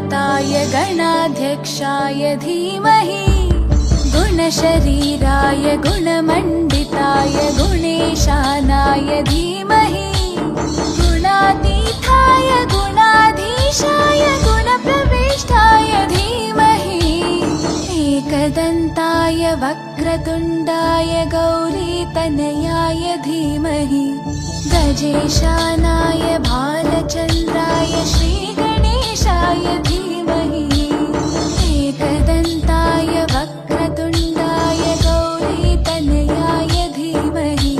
गणपताय गणाध्यक्षाय धीमहि गुणशरीराय गुणमण्डिताय गुणेशानाय धीमहि गुणातीताय गुणाधीशाय गुणप्रविष्टाय धीमहि एकदन्ताय वक्रतुण्डाय गौरीतनयाय धीमहि गजेशानाय भालचन्द्राय श्रीगणेशाय धीमहि एकदन्ताय वक्रतुण्डाय गौरीतनयाय धीमहि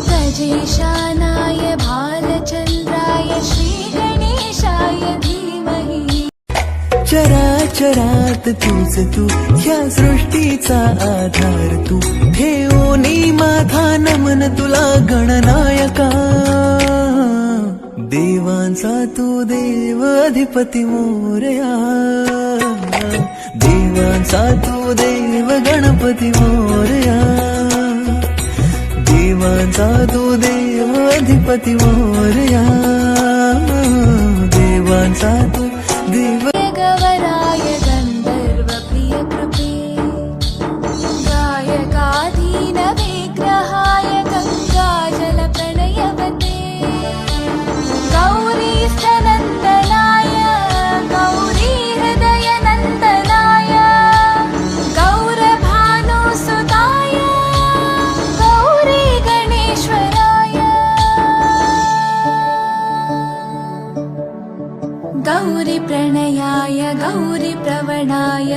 गजेशानाय भालचन्द्राय श्रीगणेशाय धीमहि चराचरात तूच तू ह्या सृष्टीचा आधार तू ठेवोनी माझा नमन तुला गणनायका देवांचा तू देव अधिपती मोरया देवांचा तू देव गणपती मोरया देवांचा तू देव अधिपती मोरया देवांचा तू देव गवराय गन्धर्व प्रिय कृपे गायकाधीन विग्रहाय गङ्गाजल प्रणयवते गौरीस्थनन्दनाय गौरी हृदय नन्दनाय गौरभानुसुताय गौरी गणेश्वराय गौरी प्रणयाय गौरी प्रवणाय